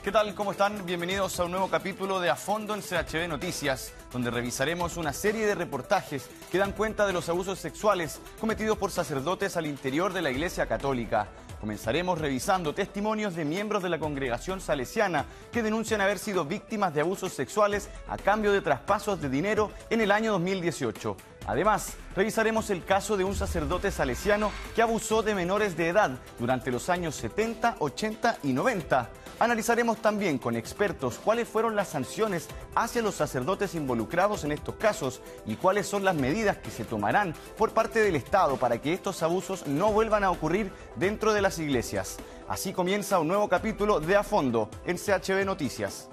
¿Qué tal? ¿Cómo están? Bienvenidos a un nuevo capítulo de A Fondo en CHB Noticias, donde revisaremos una serie de reportajes que dan cuenta de los abusos sexuales cometidos por sacerdotes al interior de la Iglesia Católica. Comenzaremos revisando testimonios de miembros de la congregación salesiana que denuncian haber sido víctimas de abusos sexuales a cambio de traspasos de dinero en el año 2018. Además, revisaremos el caso de un sacerdote salesiano que abusó de menores de edad durante los años 70, 80 y 90. Analizaremos también con expertos cuáles fueron las sanciones hacia los sacerdotes involucrados en estos casos y cuáles son las medidas que se tomarán por parte del Estado para que estos abusos no vuelvan a ocurrir dentro de las iglesias. Así comienza un nuevo capítulo de A Fondo en CHB Noticias.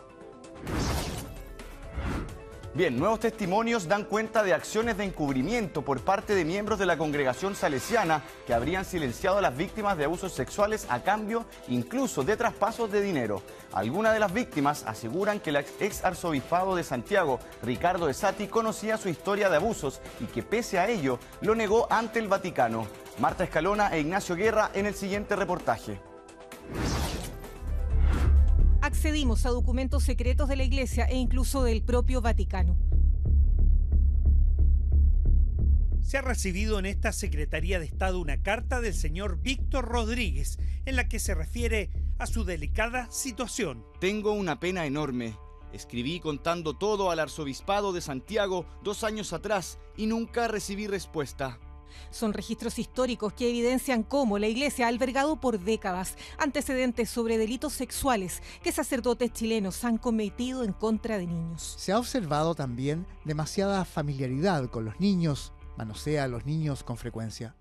Bien, nuevos testimonios dan cuenta de acciones de encubrimiento por parte de miembros de la congregación salesiana que habrían silenciado a las víctimas de abusos sexuales a cambio incluso de traspasos de dinero. Algunas de las víctimas aseguran que el ex arzobispado de Santiago, Ricardo Esati, conocía su historia de abusos y que pese a ello lo negó ante el Vaticano. Marta Escalona e Ignacio Guerra en el siguiente reportaje. Accedimos a documentos secretos de la Iglesia e incluso del propio Vaticano. Se ha recibido en esta Secretaría de Estado una carta del señor Víctor Rodríguez en la que se refiere a su delicada situación. Tengo una pena enorme. Escribí contando todo al arzobispado de Santiago 2 años atrás y nunca recibí respuesta. Son registros históricos que evidencian cómo la Iglesia ha albergado por décadas antecedentes sobre delitos sexuales que sacerdotes chilenos han cometido en contra de niños. Se ha observado también demasiada familiaridad con los niños, manosea a los niños con frecuencia.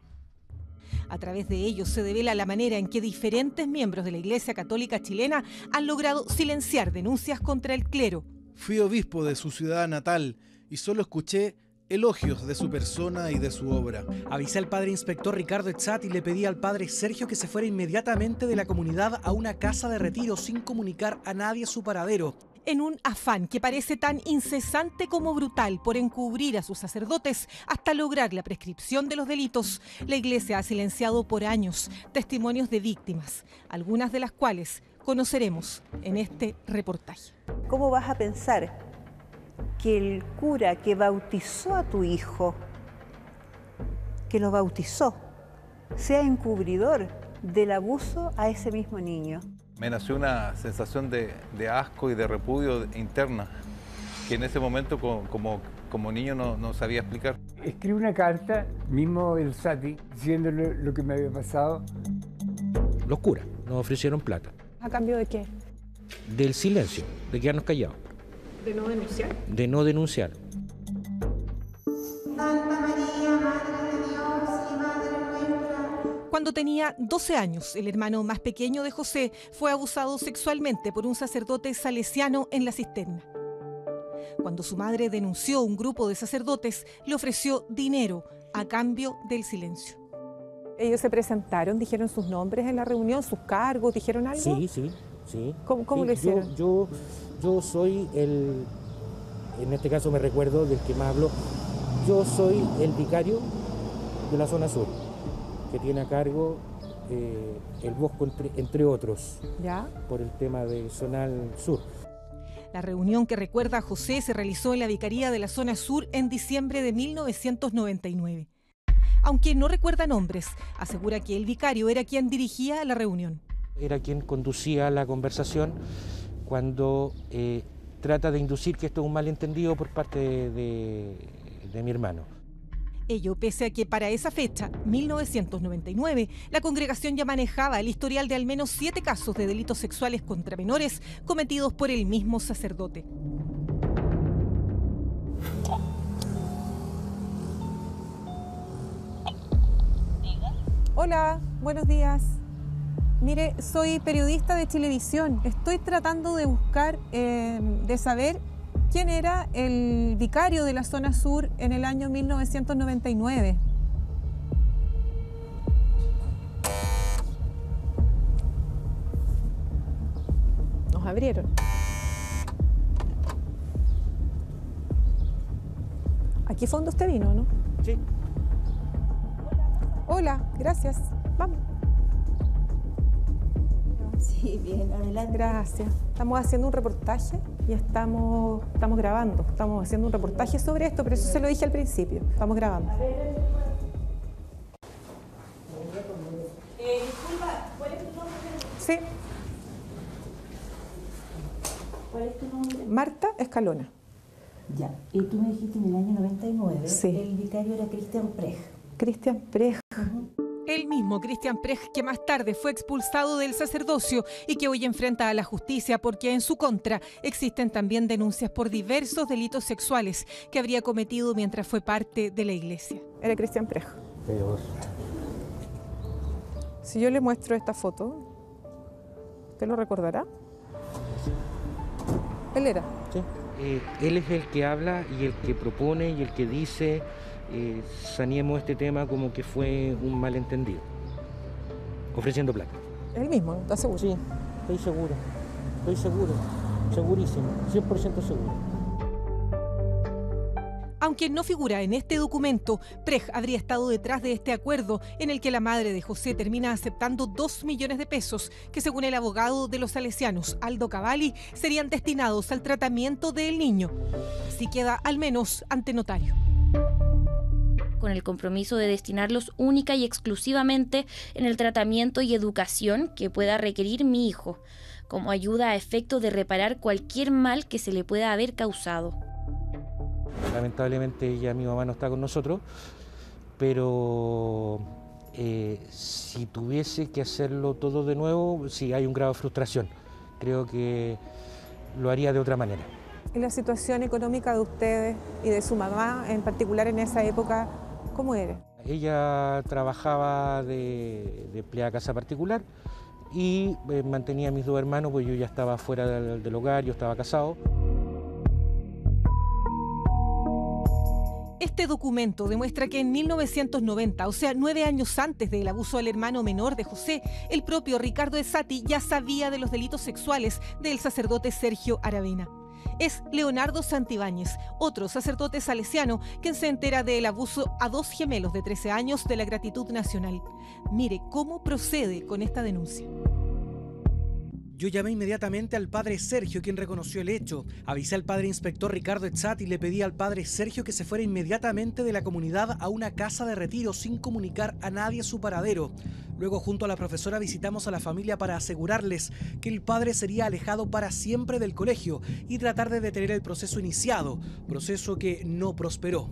A través de ellos se devela la manera en que diferentes miembros de la Iglesia Católica chilena han logrado silenciar denuncias contra el clero. Fui obispo de su ciudad natal y solo escuché elogios de su persona y de su obra. Avisé al padre inspector Ricardo Esati y le pedí al padre Sergio que se fuera inmediatamente de la comunidad a una casa de retiro sin comunicar a nadie su paradero. En un afán que parece tan incesante como brutal por encubrir a sus sacerdotes hasta lograr la prescripción de los delitos, la Iglesia ha silenciado por años testimonios de víctimas, algunas de las cuales conoceremos en este reportaje. ¿Cómo vas a pensar que el cura que bautizó a tu hijo, que lo bautizó, sea encubridor del abuso a ese mismo niño? Me nació una sensación de asco y de repudio interna, que en ese momento como niño no sabía explicar. Escribí una carta, mismo el Sati, diciéndole lo que me había pasado. Los curas nos ofrecieron plata. ¿A cambio de qué? Del silencio, de quedarnos callados. ¿De no denunciar? De no denunciar. Santa María, Madre de Dios y Madre nuestra. Cuando tenía 12 años, el hermano más pequeño de José fue abusado sexualmente por un sacerdote salesiano en la cisterna. Cuando su madre denunció a un grupo de sacerdotes, le ofreció dinero a cambio del silencio. ¿Ellos se presentaron, dijeron sus nombres en la reunión, sus cargos, dijeron algo? Sí. ¿Cómo lo hicieron? Yo soy en este caso me recuerdo del que más hablo, yo soy el vicario de la zona sur, que tiene a cargo el Bosco, entre otros, ¿ya? Por el tema de Zonal Sur. La reunión que recuerda a José se realizó en la vicaría de la zona sur en diciembre de 1999. Aunque no recuerda nombres, asegura que el vicario era quien dirigía la reunión. Era quien conducía la conversación cuando trata de inducir que esto es un malentendido por parte de mi hermano. Ello pese a que para esa fecha, 1999, la congregación ya manejaba el historial de al menos 7 casos de delitos sexuales contra menores cometidos por el mismo sacerdote. Hola, buenos días. Mire, soy periodista de Chilevisión. Estoy tratando de buscar, de saber quién era el vicario de la zona sur en el año 1999. Nos abrieron. Aquí fue donde usted vino, ¿no? Sí. Hola, gracias. Vamos. Sí, bien, adelante. Gracias. Estamos haciendo un reportaje y estamos grabando. Estamos haciendo un reportaje sobre esto, pero eso se lo dije al principio. Estamos grabando. Disculpa, ¿cuál es tu nombre? Sí. ¿Cuál es tu nombre? Marta Escalona. Ya, y tú me dijiste en el año 99, sí. El vicario era Cristian Prech. Cristian Prech. El mismo Cristian Prech que más tarde fue expulsado del sacerdocio y que hoy enfrenta a la justicia porque en su contra existen también denuncias por diversos delitos sexuales que habría cometido mientras fue parte de la iglesia. Era Cristian Prech. Pero si yo le muestro esta foto, ¿usted lo recordará? Él era. Sí. Él es el que habla y el que propone y el que dice saneemos este tema como que fue un malentendido, ofreciendo plata. Es el mismo, ¿estás seguro? Sí, estoy seguro, segurísimo, 100% seguro. Aunque no figura en este documento, Prech habría estado detrás de este acuerdo en el que la madre de José termina aceptando 2 millones de pesos que, según el abogado de los salesianos, Aldo Cavalli, serían destinados al tratamiento del niño. Así queda al menos ante notario. Con el compromiso de destinarlos única y exclusivamente en el tratamiento y educación que pueda requerir mi hijo, como ayuda a efecto de reparar cualquier mal que se le pueda haber causado. Lamentablemente ya mi mamá no está con nosotros, pero si tuviese que hacerlo todo de nuevo, sí hay un grado de frustración. Creo que lo haría de otra manera. ¿Y la situación económica de ustedes y de su mamá, en particular en esa época, cómo era? Ella trabajaba de empleada casa particular y mantenía a mis 2 hermanos, pues yo ya estaba fuera del hogar, yo estaba casado. Este documento demuestra que en 1990, o sea, 9 años antes del abuso al hermano menor de José, el propio Ricardo Ezzati ya sabía de los delitos sexuales del sacerdote Sergio Aravena. Es Leonardo Santibáñez, otro sacerdote salesiano, quien se entera del abuso a 2 gemelos de 13 años de la Gratitud Nacional. Mire cómo procede con esta denuncia. Yo llamé inmediatamente al padre Sergio, quien reconoció el hecho. Avisé al padre inspector Ricardo Ezzati y le pedí al padre Sergio que se fuera inmediatamente de la comunidad a una casa de retiro sin comunicar a nadie su paradero. Luego, junto a la profesora, visitamos a la familia para asegurarles que el padre sería alejado para siempre del colegio y tratar de detener el proceso iniciado, proceso que no prosperó.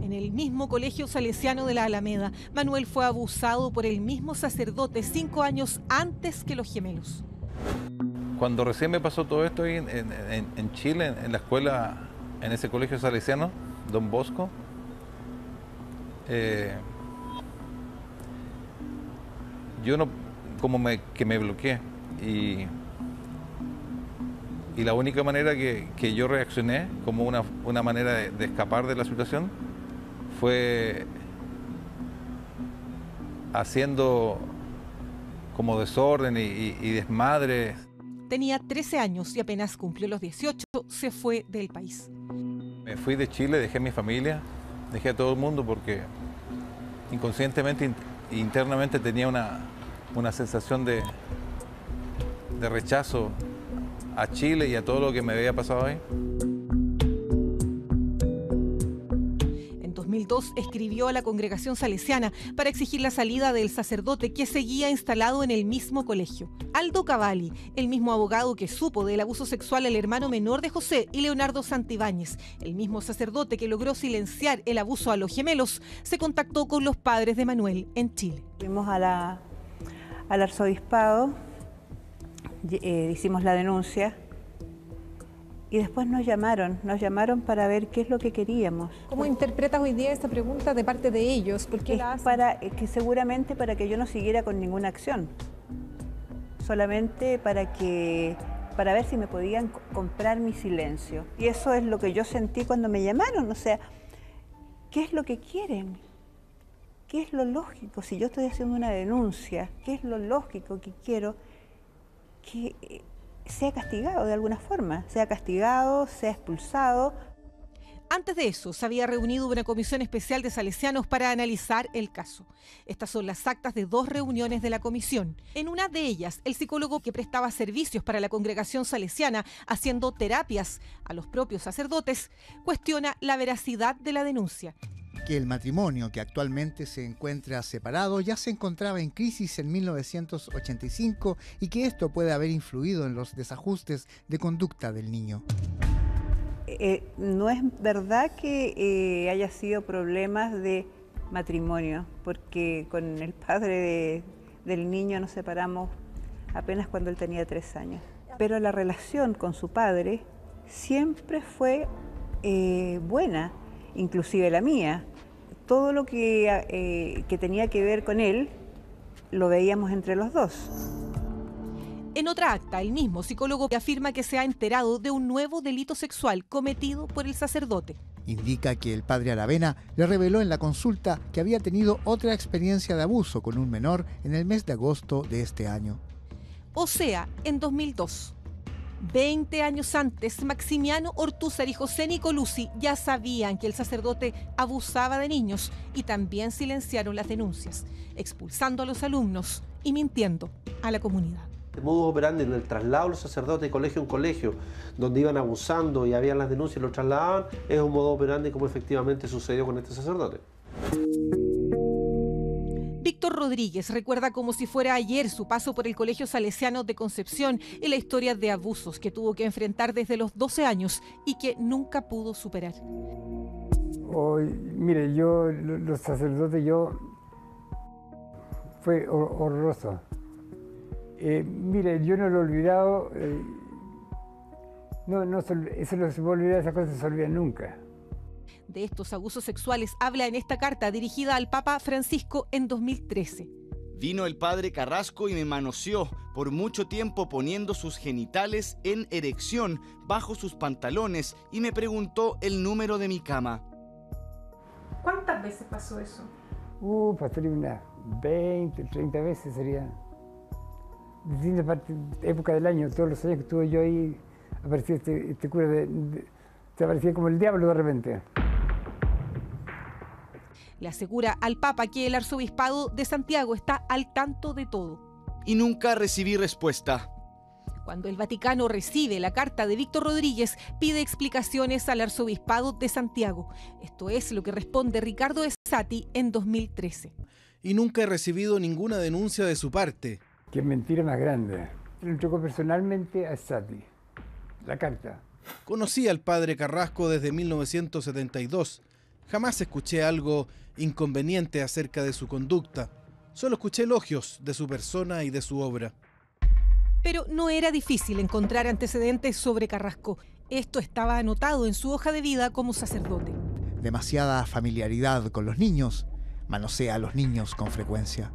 En el mismo colegio salesiano de la Alameda, Manuel fue abusado por el mismo sacerdote 5 años antes que los gemelos. Cuando recién me pasó todo esto en Chile, en la escuela, en ese colegio salesiano, Don Bosco, yo no, que me bloqueé y la única manera que yo reaccioné como una manera de escapar de la situación fue haciendo como desorden y desmadre. Tenía 13 años y apenas cumplió los 18, se fue del país. Me fui de Chile, dejé a mi familia, dejé a todo el mundo porque inconscientemente, internamente tenía una sensación de rechazo a Chile y a todo lo que me había pasado ahí. En 2002 escribió a la congregación salesiana para exigir la salida del sacerdote que seguía instalado en el mismo colegio. Aldo Cavalli, el mismo abogado que supo del abuso sexual al hermano menor de José, y Leonardo Santibáñez, el mismo sacerdote que logró silenciar el abuso a los gemelos, se contactó con los padres de Manuel en Chile. Fuimos al arzobispado, hicimos la denuncia y después nos llamaron para ver qué es lo que queríamos. ¿Cómo interpretas hoy día esta pregunta de parte de ellos? ¿Por qué la hacen? Que seguramente para que yo no siguiera con ninguna acción, solamente para ver si me podían comprar mi silencio. Y eso es lo que yo sentí cuando me llamaron, o sea, ¿qué es lo que quieren? ¿Qué es lo lógico? Si yo estoy haciendo una denuncia, ¿qué es lo lógico que quiero? Que sea castigado de alguna forma, sea castigado, sea expulsado. Antes de eso, se había reunido una comisión especial de salesianos para analizar el caso. Estas son las actas de 2 reuniones de la comisión. En una de ellas, el psicólogo que prestaba servicios para la congregación salesiana, haciendo terapias a los propios sacerdotes, cuestiona la veracidad de la denuncia. Que el matrimonio, que actualmente se encuentra separado, ya se encontraba en crisis en 1985 y que esto puede haber influido en los desajustes de conducta del niño. No es verdad que haya sido problemas de matrimonio, porque con el padre del niño nos separamos apenas cuando él tenía 3 años. Pero la relación con su padre siempre fue buena, inclusive la mía. Todo lo que tenía que ver con él lo veíamos entre los dos. En otra acta, el mismo psicólogo afirma que se ha enterado de un nuevo delito sexual cometido por el sacerdote. Indica que el padre Aravena le reveló en la consulta que había tenido otra experiencia de abuso con un menor en el mes de agosto de este año. O sea, en 2002. 20 años antes, Maximiano Ortúzar y José Nicolucci ya sabían que el sacerdote abusaba de niños y también silenciaron las denuncias, expulsando a los alumnos y mintiendo a la comunidad. El modus operandi en el traslado de los sacerdotes de colegio en colegio, donde iban abusando y habían las denuncias y los trasladaban, es un modus operandi como efectivamente sucedió con este sacerdote. Víctor Rodríguez recuerda como si fuera ayer su paso por el Colegio Salesiano de Concepción y la historia de abusos que tuvo que enfrentar desde los 12 años y que nunca pudo superar. Mire, los sacerdotes, fue horroroso. Mire, yo no lo he olvidado, eso no se puede olvidar, esas cosas no se olvidan nunca. De estos abusos sexuales habla en esta carta dirigida al Papa Francisco en 2013. Vino el padre Carrasco y me manoseó por mucho tiempo poniendo sus genitales en erección bajo sus pantalones y me preguntó el número de mi cama. ¿Cuántas veces pasó eso? Pasaría unas 20, 30 veces sería. Distintas épocas del año, todos los años que estuve yo ahí, aparecía este cura, se aparecía como el diablo de repente. Le asegura al Papa que el arzobispado de Santiago está al tanto de todo. Y nunca recibí respuesta. Cuando el Vaticano recibe la carta de Víctor Rodríguez, pide explicaciones al arzobispado de Santiago. Esto es lo que responde Ricardo Esati en 2013. Y nunca he recibido ninguna denuncia de su parte. Qué mentira más grande. Le entregó personalmente a Esati la carta. Conocí al padre Carrasco desde 1972. Jamás escuché algo inconveniente acerca de su conducta. Solo escuché elogios de su persona y de su obra. Pero no era difícil encontrar antecedentes sobre Carrasco. Esto estaba anotado en su hoja de vida como sacerdote. Demasiada familiaridad con los niños. Manosea a los niños con frecuencia.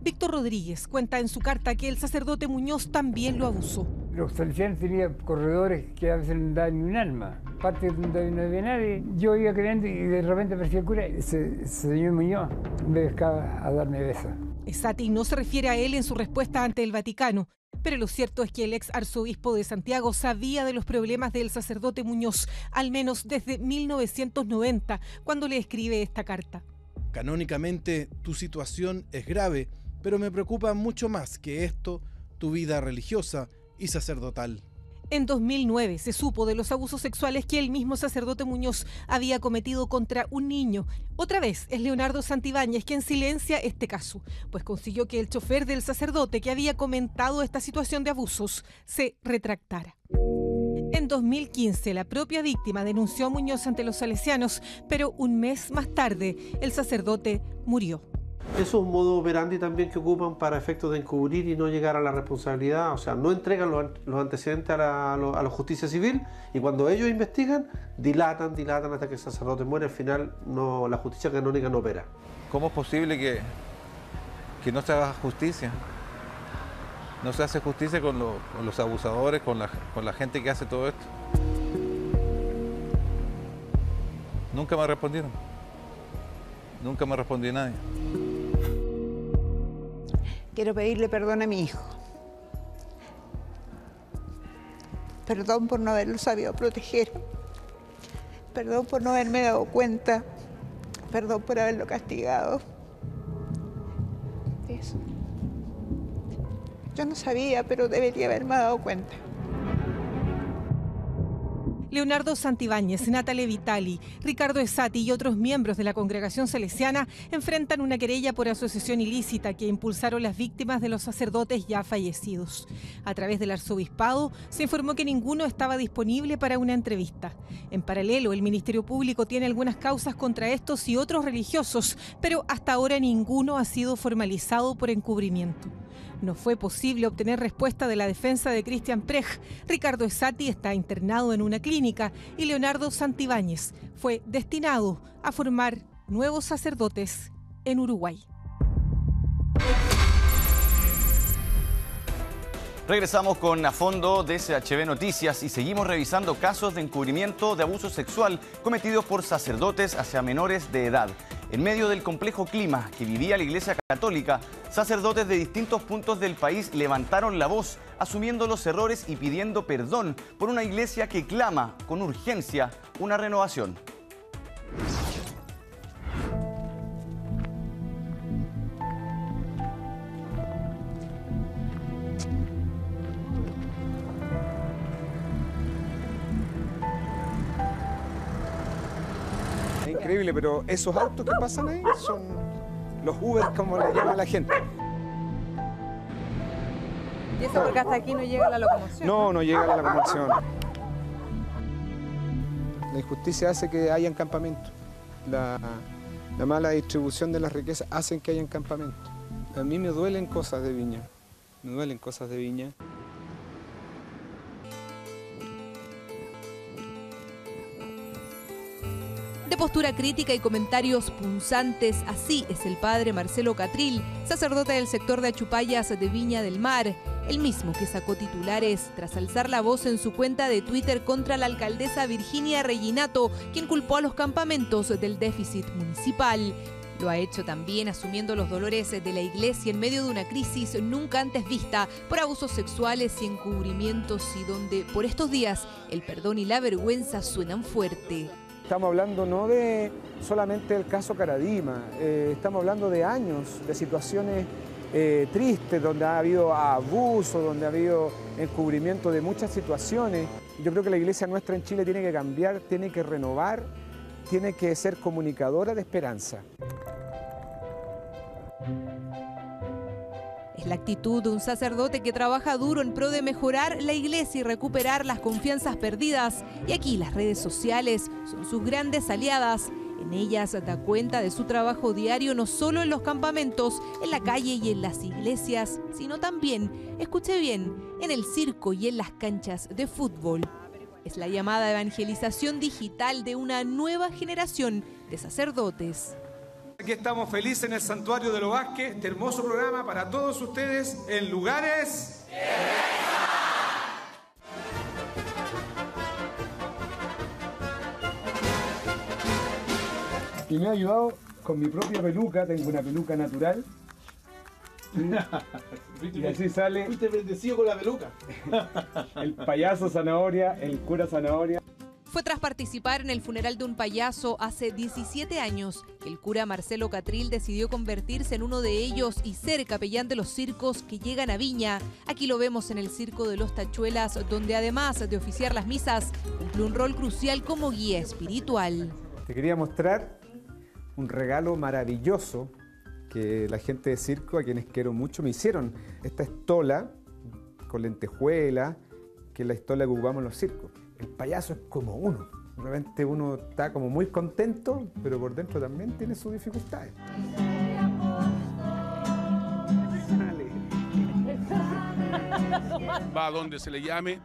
Víctor Rodríguez cuenta en su carta que el sacerdote Muñoz también lo abusó. Los salesianos tenían corredores que a veces no daban ni un alma. Parte donde no había nadie. Yo iba creyendo y de repente aparecía el cura. Ese señor Muñoz me buscaba a darme besos. Esati no se refiere a él en su respuesta ante el Vaticano, pero lo cierto es que el ex arzobispo de Santiago sabía de los problemas del sacerdote Muñoz, al menos desde 1990, cuando le escribe esta carta. Canónicamente, tu situación es grave, pero me preocupa mucho más que esto, tu vida religiosa y sacerdotal. En 2009 se supo de los abusos sexuales que el mismo sacerdote Muñoz había cometido contra un niño. Otra vez es Leonardo Santibáñez quien silencia este caso, pues consiguió que el chofer del sacerdote que había comentado esta situación de abusos se retractara. En 2015, la propia víctima denunció a Muñoz ante los salesianos, pero un mes más tarde, el sacerdote murió. Es un modo operandi también que ocupan para efectos de encubrir y no llegar a la responsabilidad, o sea, no entregan los antecedentes a la justicia civil y cuando ellos investigan, dilatan hasta que el sacerdote muere, al final la justicia canónica no opera. ¿Cómo es posible que no se haga justicia? No se hace justicia con los abusadores, con la gente que hace todo esto. Nunca me respondieron. Nunca me respondió nadie. Quiero pedirle perdón a mi hijo. Perdón por no haberlo sabido proteger. Perdón por no haberme dado cuenta. Perdón por haberlo castigado. Eso. Yo no sabía, pero debería haberme dado cuenta. Leonardo Santibáñez, Natalia Vitali, Ricardo Esati y otros miembros de la congregación salesiana enfrentan una querella por asociación ilícita que impulsaron las víctimas de los sacerdotes ya fallecidos. A través del arzobispado se informó que ninguno estaba disponible para una entrevista. En paralelo, el Ministerio Público tiene algunas causas contra estos y otros religiosos, pero hasta ahora ninguno ha sido formalizado por encubrimiento. No fue posible obtener respuesta de la defensa de Cristian Prej. Ricardo Esati está internado en una clínica y Leonardo Santibáñez fue destinado a formar nuevos sacerdotes en Uruguay. Regresamos con A Fondo de SHB Noticias y seguimos revisando casos de encubrimiento de abuso sexual cometidos por sacerdotes hacia menores de edad. En medio del complejo clima que vivía la Iglesia Católica, sacerdotes de distintos puntos del país levantaron la voz, asumiendo los errores y pidiendo perdón por una iglesia que clama con urgencia una renovación. Increíble, pero esos autos que pasan ahí son los Uber, como le llama la gente. ¿Y eso porque hasta aquí no llega la locomoción? No, no llega la locomoción. La injusticia hace que hayan campamentos. La mala distribución de las riquezas hace que hayan campamentos. A mí me duelen cosas de Viña. Me duelen cosas de Viña. De postura crítica y comentarios punzantes, así es el padre Marcelo Catril, sacerdote del sector de Achupayas de Viña del Mar, el mismo que sacó titulares tras alzar la voz en su cuenta de Twitter contra la alcaldesa Virginia Reginato, quien culpó a los campamentos del déficit municipal. Lo ha hecho también asumiendo los dolores de la iglesia en medio de una crisis nunca antes vista por abusos sexuales y encubrimientos y donde por estos días el perdón y la vergüenza suenan fuerte. Estamos hablando no de solamente del caso Caradima, estamos hablando de años, de situaciones tristes, donde ha habido abuso, donde ha habido encubrimiento de muchas situaciones. Yo creo que la iglesia nuestra en Chile tiene que cambiar, tiene que renovar, tiene que ser comunicadora de esperanza. Es la actitud de un sacerdote que trabaja duro en pro de mejorar la iglesia y recuperar las confianzas perdidas. Y aquí las redes sociales son sus grandes aliadas. En ellas da cuenta de su trabajo diario no solo en los campamentos, en la calle y en las iglesias, sino también, escuche bien, en el circo y en las canchas de fútbol. Es la llamada evangelización digital de una nueva generación de sacerdotes. Aquí estamos felices en el Santuario de los Vázquez, este hermoso programa para todos ustedes en lugares... Y me ha ayudado con mi propia peluca, tengo una peluca natural. Y así sale... Fuiste bendecido con la peluca. El payaso zanahoria, el cura zanahoria. Fue tras participar en el funeral de un payaso hace 17 años que el cura Marcelo Catril decidió convertirse en uno de ellos y ser capellán de los circos que llegan a Viña. Aquí lo vemos en el Circo de los Tachuelas, donde además de oficiar las misas, cumple un rol crucial como guía espiritual. Te quería mostrar un regalo maravilloso que la gente de circo, a quienes quiero mucho, me hicieron. Esta estola con lentejuela, que es la estola que ocupamos en los circos. El payaso es como uno. De repente uno está como muy contento, pero por dentro también tiene sus dificultades. Va a donde se le llame,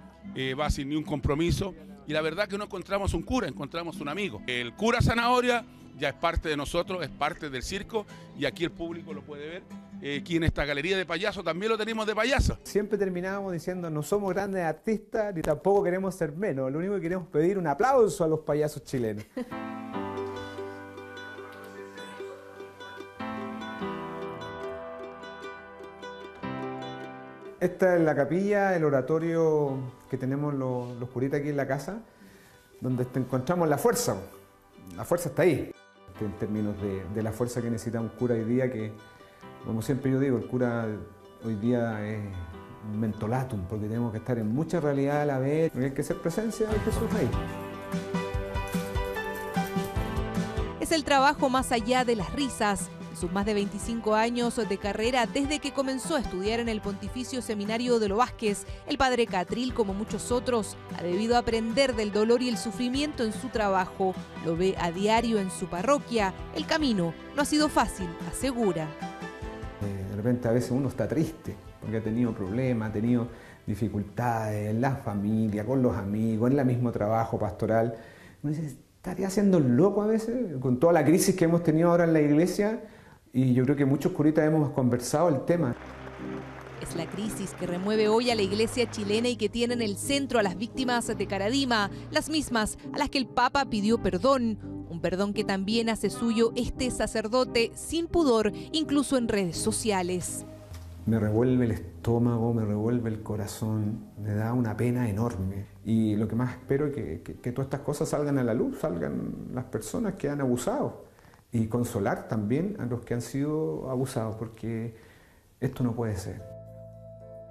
va sin ni un compromiso. Y la verdad que no encontramos un cura, encontramos un amigo. El cura Zanahoria ya es parte de nosotros, es parte del circo y aquí el público lo puede ver. Aquí en esta galería de payasos también lo tenemos de payaso. Siempre terminábamos diciendo no somos grandes artistas ni tampoco queremos ser menos. Lo único que queremos pedir es un aplauso a los payasos chilenos. Esta es la capilla, el oratorio que tenemos los curitas aquí en la casa. donde encontramos la fuerza. La fuerza está ahí, en términos de la fuerza que necesita un cura hoy día, que, como siempre yo digo, el cura hoy día es un mentolatum, porque tenemos que estar en mucha realidad a la vez, porque hay que ser presencia de Jesús ahí. Es el trabajo más allá de las risas. En sus más de 25 años de carrera, desde que comenzó a estudiar en el Pontificio Seminario de Lo Vázquez, el padre Catril, como muchos otros, ha debido aprender del dolor y el sufrimiento en su trabajo. Lo ve a diario en su parroquia. El camino no ha sido fácil, asegura. De repente a veces uno está triste, porque ha tenido problemas, ha tenido dificultades en la familia, con los amigos, en el mismo trabajo pastoral. Uno dice, estaría haciendo loco a veces, con toda la crisis que hemos tenido ahora en la iglesia, y yo creo que muchos curitas hemos conversado el tema. Es la crisis que remueve hoy a la iglesia chilena y que tiene en el centro a las víctimas de Caradima, las mismas a las que el Papa pidió perdón. Un perdón que también hace suyo este sacerdote sin pudor, incluso en redes sociales. Me revuelve el estómago, me revuelve el corazón, me da una pena enorme. Y lo que más espero es que todas estas cosas salgan a la luz, salgan las personas que han abusado. Y consolar también a los que han sido abusados, porque esto no puede ser.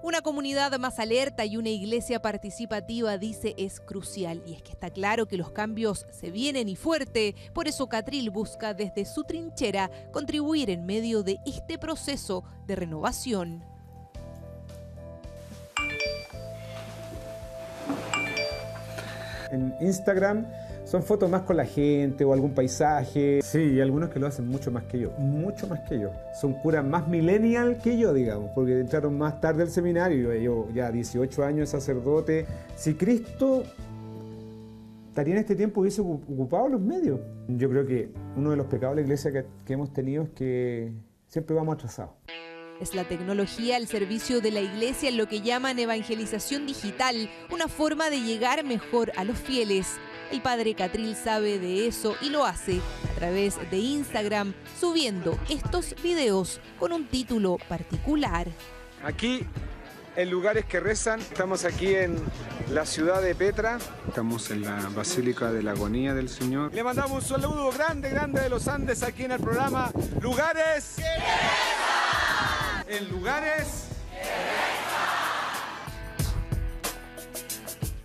Una comunidad más alerta y una iglesia participativa, dice, es crucial. Y es que está claro que los cambios se vienen y fuerte. Por eso Catril busca desde su trinchera contribuir en medio de este proceso de renovación. En Instagram son fotos más con la gente o algún paisaje. Sí, y algunos que lo hacen mucho más que yo, mucho más que yo. Son curas más millennial que yo, digamos, porque entraron más tarde al seminario. Yo ya 18 años de sacerdote. Si Cristo estaría en este tiempo, hubiese ocupado los medios. Yo creo que uno de los pecados de la iglesia que hemos tenido es que siempre vamos atrasados. Es la tecnología al servicio de la iglesia en lo que llaman evangelización digital, una forma de llegar mejor a los fieles. El padre Catril sabe de eso y lo hace a través de Instagram, subiendo estos videos con un título particular. Aquí, en Lugares que Rezan, estamos aquí en la ciudad de Petra. Estamos en la Basílica de la Agonía del Señor. Le mandamos un saludo grande de los Andes aquí en el programa Lugares que Rezan. En Lugares que Rezan.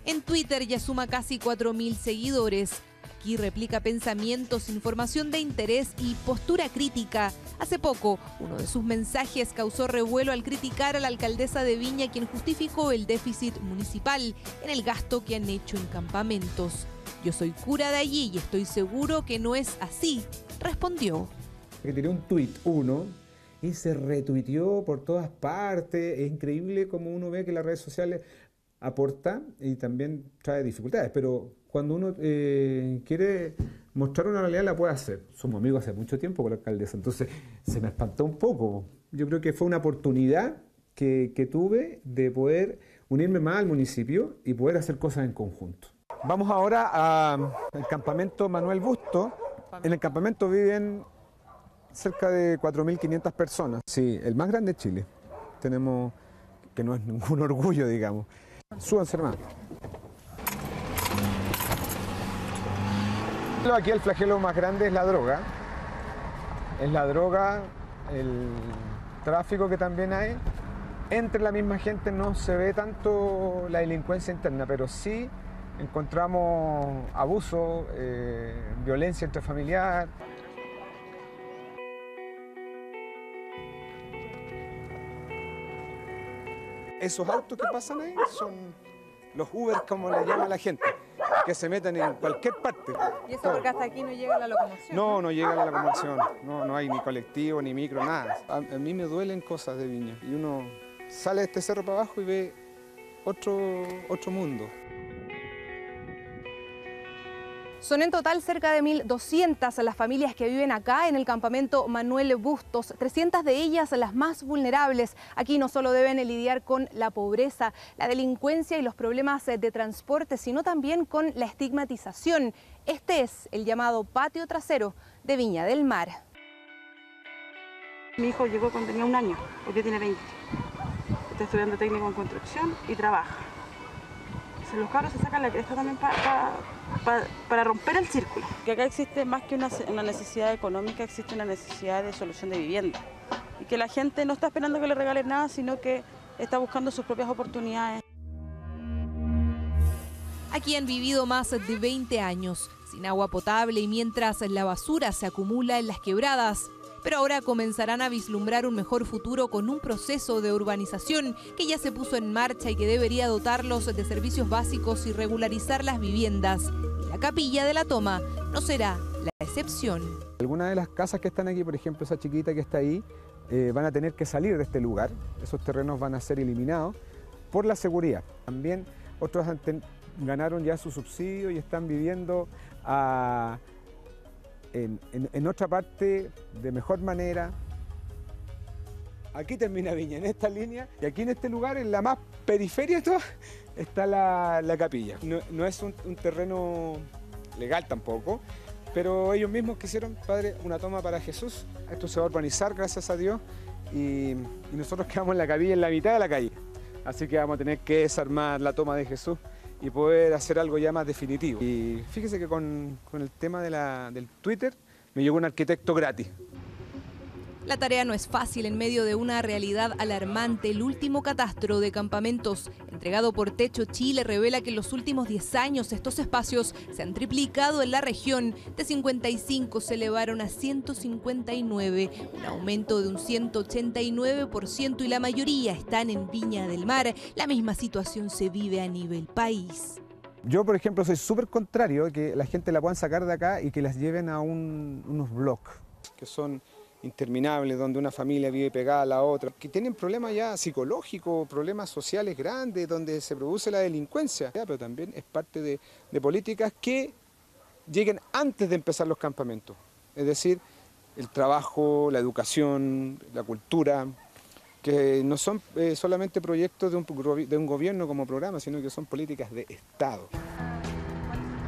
En Twitter ya suma casi 4.000 seguidores. Aquí replica pensamientos, información de interés y postura crítica. Hace poco, uno de sus mensajes causó revuelo al criticar a la alcaldesa de Viña, quien justificó el déficit municipal en el gasto que han hecho en campamentos. Yo soy cura de allí y estoy seguro que no es así, respondió. Que tiré un tuit, y se retuiteó por todas partes. Es increíble cómo uno ve que las redes sociales aporta y también trae dificultades, pero cuando uno quiere mostrar una realidad la puede hacer. Somos amigos hace mucho tiempo con la alcaldesa, entonces se me espantó un poco. Yo creo que fue una oportunidad que tuve de poder unirme más al municipio y poder hacer cosas en conjunto. Vamos ahora al campamento Manuel Busto. En el campamento viven cerca de 4.500 personas. Sí, el más grande de Chile. Tenemos, que no es ningún orgullo, digamos. Súbanse, hermano. Aquí el flagelo más grande es la droga. Es la droga, el tráfico que también hay. Entre la misma gente no se ve tanto la delincuencia interna, pero sí encontramos abuso, violencia intrafamiliar. Esos autos que pasan ahí son los Uber, como le llama la gente, que se meten en cualquier parte. ¿Y eso porque hasta aquí no llega la locomoción? No llega la locomoción. No hay ni colectivo, ni micro, nada. A mí me duelen cosas de Viña. Y uno sale de este cerro para abajo y ve otro mundo. Son en total cerca de 1.200 las familias que viven acá en el campamento Manuel Bustos, 300 de ellas las más vulnerables. Aquí no solo deben lidiar con la pobreza, la delincuencia y los problemas de transporte, sino también con la estigmatización. Este es el llamado patio trasero de Viña del Mar. Mi hijo llegó cuando tenía 1 año, hoy tiene 20. Está estudiando técnico en construcción y trabaja. Entonces los cabros se sacan la cresta también para romper el círculo. Que acá existe más que una necesidad económica, existe una necesidad de solución de vivienda. Y que la gente no está esperando que le regalen nada, sino que está buscando sus propias oportunidades. Aquí han vivido más de 20 años, sin agua potable y mientras la basura se acumula en las quebradas. Pero ahora comenzarán a vislumbrar un mejor futuro con un proceso de urbanización que ya se puso en marcha y que debería dotarlos de servicios básicos y regularizar las viviendas. Y la Capilla de la Toma no será la excepción. Algunas de las casas que están aquí, por ejemplo, esa chiquita que está ahí, van a tener que salir de este lugar. Esos terrenos van a ser eliminados por la seguridad. También otros ganaron ya su subsidio y están viviendo en otra parte de mejor manera. Aquí termina Viña, en esta línea, y aquí en este lugar, en la más periferia de todo, está la capilla. No es un terreno legal tampoco, pero ellos mismos quisieron, Padre, una toma para Jesús. Esto se va a urbanizar, gracias a Dios, y nosotros quedamos en la capilla en la mitad de la calle. Así que vamos a tener que desarmar la toma de Jesús y poder hacer algo ya más definitivo. Y fíjese que con el tema del Twitter me llegó un arquitecto gratis. La tarea no es fácil en medio de una realidad alarmante. El último catastro de campamentos entregado por Techo Chile revela que en los últimos 10 años estos espacios se han triplicado en la región. De 55 se elevaron a 159, un aumento de un 189% y la mayoría están en Viña del Mar. La misma situación se vive a nivel país. Yo, por ejemplo, soy súper contrario a que la gente la puedan sacar de acá y que las lleven a unos bloques que son interminables, donde una familia vive pegada a la otra, que tienen problemas ya psicológicos, problemas sociales grandes, donde se produce la delincuencia, pero también es parte de políticas que lleguen antes de empezar los campamentos, es decir, el trabajo, la educación, la cultura, que no son solamente proyectos de un gobierno como programa, sino que son políticas de Estado.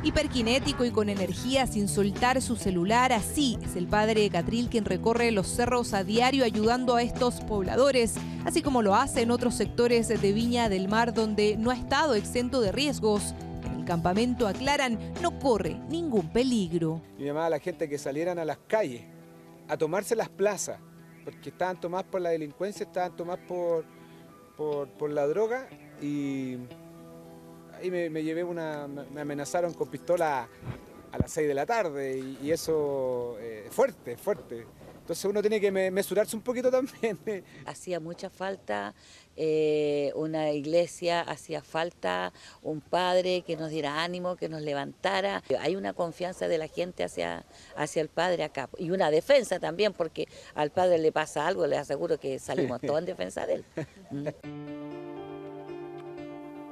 Hiperkinético y con energía sin soltar su celular, así es el padre Catril quien recorre los cerros a diario ayudando a estos pobladores, así como lo hace en otros sectores de Viña del Mar donde no ha estado exento de riesgos. En el campamento, aclaran, no corre ningún peligro. Yo llamaba a la gente que salieran a las calles, a tomarse las plazas, porque estaban tomadas por la delincuencia, estaban tomadas por la droga y ahí me llevé me amenazaron con pistola a las 6 de la tarde y eso fuerte. Entonces uno tiene que mesurarse un poquito también. Hacía mucha falta una iglesia, hacía falta un padre que nos diera ánimo, que nos levantara. Hay una confianza de la gente hacia el padre acá y una defensa también, porque al padre le pasa algo, les aseguro que salimos todos en defensa de él.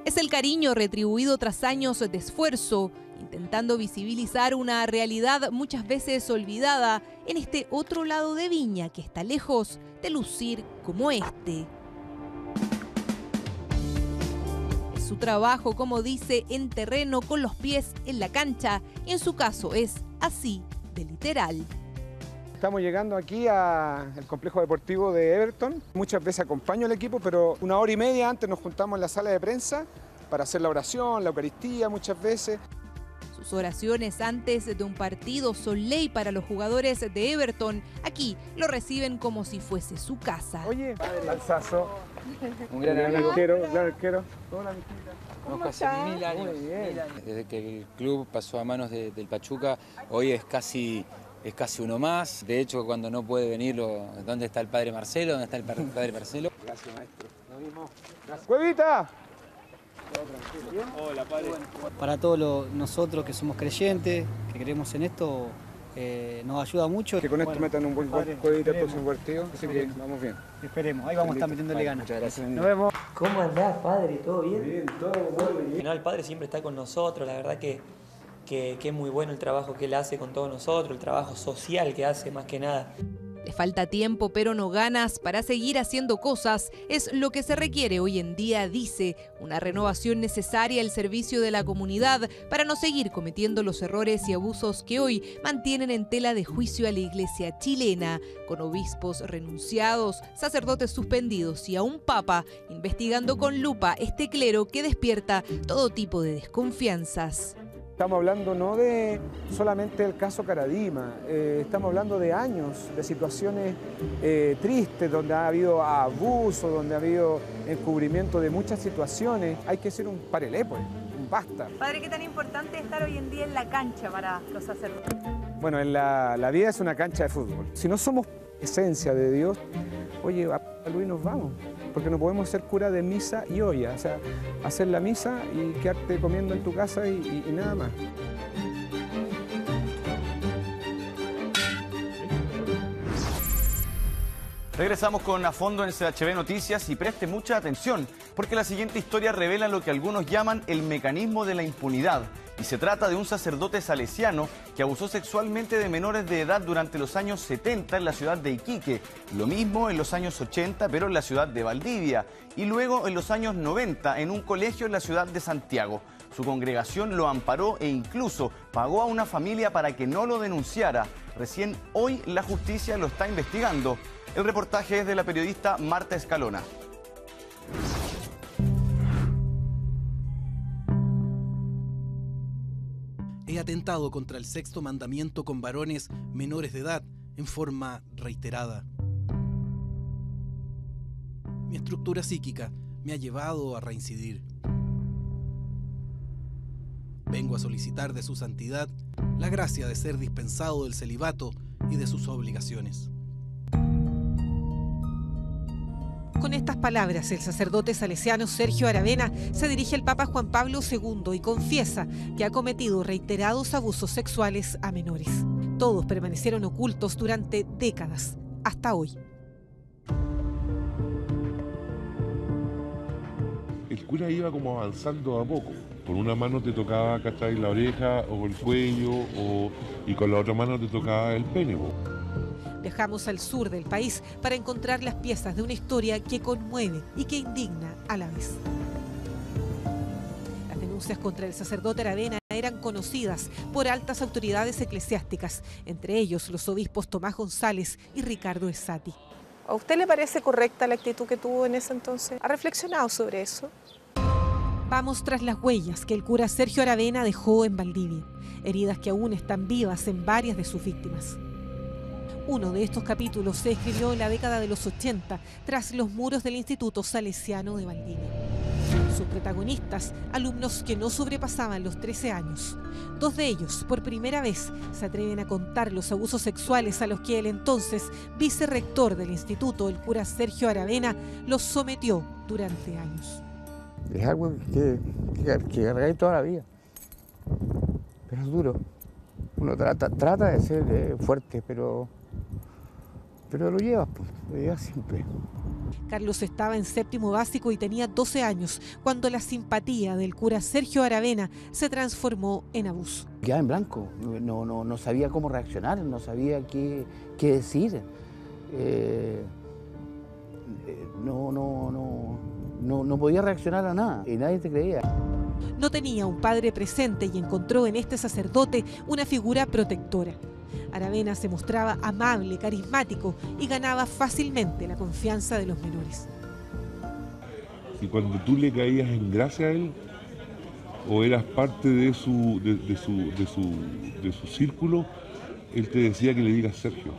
Es el cariño retribuido tras años de esfuerzo, intentando visibilizar una realidad muchas veces olvidada en este otro lado de Viña que está lejos de lucir como este. Es su trabajo, como dice, en terreno con los pies en la cancha y en su caso es así de literal. Estamos llegando aquí al complejo deportivo de Everton. Muchas veces acompaño al equipo, pero 1 hora y media antes nos juntamos en la sala de prensa para hacer la oración, la Eucaristía muchas veces. Sus oraciones antes de un partido son ley para los jugadores de Everton. Aquí lo reciben como si fuese su casa. Oye, Alzazo, un gran amigo. Gran arquero. Hola, mijita. Hace 1000 años. Desde que el club pasó a manos del Pachuca, hoy es casi uno más. De hecho, cuando no puede venir, ¿dónde está el padre Marcelo? ¿Dónde está el padre Marcelo? Gracias, maestro. Lo mismo. Gracias. ¡Huevita! Hola, padre. Para todos nosotros que somos creyentes, que creemos en esto, nos ayuda mucho. Que con esto metan un buen Huevita al próximo partido, así que vamos bien. Esperemos, ahí vamos a estar metiéndole ganas. Muchas gracias. Nos vemos. ¿Cómo andás, padre? ¿Todo bien? Bien, todo muy bien. Al final el padre siempre está con nosotros, la verdad que es muy bueno el trabajo que él hace con todos nosotros, el trabajo social que hace más que nada. Le falta tiempo, pero no ganas para seguir haciendo cosas. Es lo que se requiere hoy en día, dice. Una renovación necesaria al servicio de la comunidad para no seguir cometiendo los errores y abusos que hoy mantienen en tela de juicio a la Iglesia chilena, con obispos renunciados, sacerdotes suspendidos y a un papa investigando con lupa este clero que despierta todo tipo de desconfianzas. Estamos hablando no de solamente del caso Caradima, estamos hablando de años, de situaciones tristes, donde ha habido abuso, donde ha habido encubrimiento de muchas situaciones. Hay que ser un parelé, pues, un basta. Padre, ¿qué tan importante es estar hoy en día en la cancha para los sacerdotes? Bueno, la vida es una cancha de fútbol. Si no somos esencia de Dios, oye, a Luis nos vamos. Porque no podemos ser cura de misa y olla, o sea, hacer la misa y quedarte comiendo en tu casa y nada más. Regresamos con A Fondo en CHB Noticias y preste mucha atención, porque la siguiente historia revela lo que algunos llaman el mecanismo de la impunidad. Y se trata de un sacerdote salesiano que abusó sexualmente de menores de edad durante los años 70 en la ciudad de Iquique, lo mismo en los años 80 pero en la ciudad de Valdivia, y luego en los años 90 en un colegio en la ciudad de Santiago. Su congregación lo amparó e incluso pagó a una familia para que no lo denunciara. Recién hoy la justicia lo está investigando. El reportaje es de la periodista Marta Escalona. He atentado contra el sexto mandamiento con varones menores de edad en forma reiterada. Mi estructura psíquica me ha llevado a reincidir. Vengo a solicitar de su santidad la gracia de ser dispensado del celibato y de sus obligaciones. Con estas palabras, el sacerdote salesiano Sergio Aravena se dirige al Papa Juan Pablo II y confiesa que ha cometido reiterados abusos sexuales a menores. Todos permanecieron ocultos durante décadas, hasta hoy. El cura iba como avanzando a poco. Con una mano te tocaba, ¿cachai?, la oreja o el cuello, y con la otra mano te tocaba el pene. Viajamos al sur del país para encontrar las piezas de una historia que conmueve y que indigna a la vez. Las denuncias contra el sacerdote Aravena eran conocidas por altas autoridades eclesiásticas, entre ellos los obispos Tomás González y Ricardo Esati. ¿A usted le parece correcta la actitud que tuvo en ese entonces? ¿Ha reflexionado sobre eso? Vamos tras las huellas que el cura Sergio Aravena dejó en Valdivia, heridas que aún están vivas en varias de sus víctimas. Uno de estos capítulos se escribió en la década de los 80, tras los muros del Instituto Salesiano de Valdivia. Sus protagonistas, alumnos que no sobrepasaban los 13 años. Dos de ellos, por primera vez, se atreven a contar los abusos sexuales a los que el entonces vicerrector del instituto, el cura Sergio Aravena, los sometió durante años. Es algo que cargáis toda la vida, pero es duro. Uno trata de ser fuerte, pero lo llevas siempre. Carlos estaba en séptimo básico y tenía 12 años cuando la simpatía del cura Sergio Aravena se transformó en abuso. Quedaba en blanco, no sabía cómo reaccionar, no sabía qué decir. No podía reaccionar a nada y nadie te creía. No tenía un padre presente y encontró en este sacerdote una figura protectora. Aravena se mostraba amable, carismático y ganaba fácilmente la confianza de los menores. Y cuando tú le caías en gracia a él, o eras parte de su círculo, él te decía que le digas Sergio.